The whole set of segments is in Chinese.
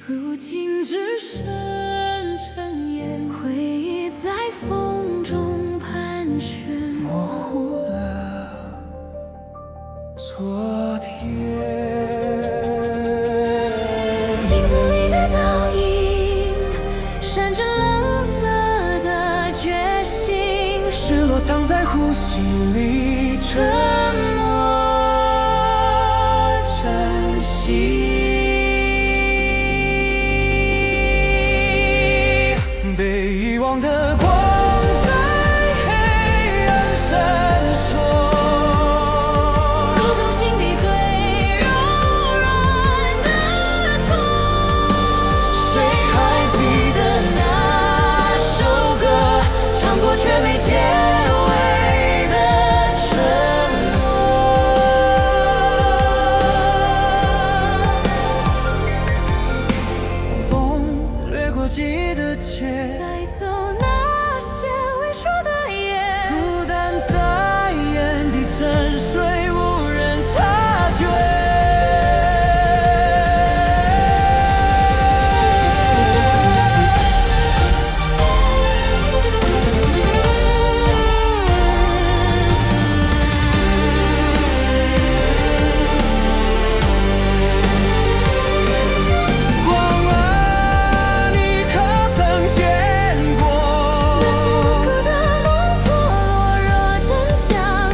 如今只剩尘烟，回忆在风中盘旋，模糊了昨天。镜子里的倒影，闪着冷色的决心，失落藏在呼吸里，沉默珍惜。被遗忘的光在黑暗闪烁，如同心底最柔软的痛。谁还记得那首歌，唱过却没结尾的承诺？风掠过记忆的街，带走那些未说的言，孤单在眼底沉睡，无人察觉。光啊，你可曾见过？那些无辜的梦破落，若真相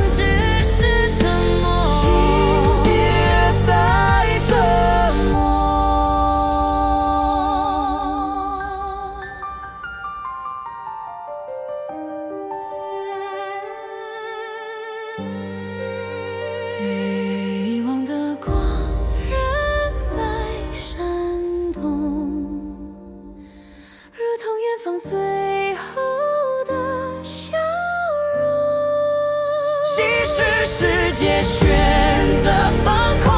只是沉默，请别再沉默。被遗忘的光仍在闪动，如同远方最后的笑容。即使世界选择放空。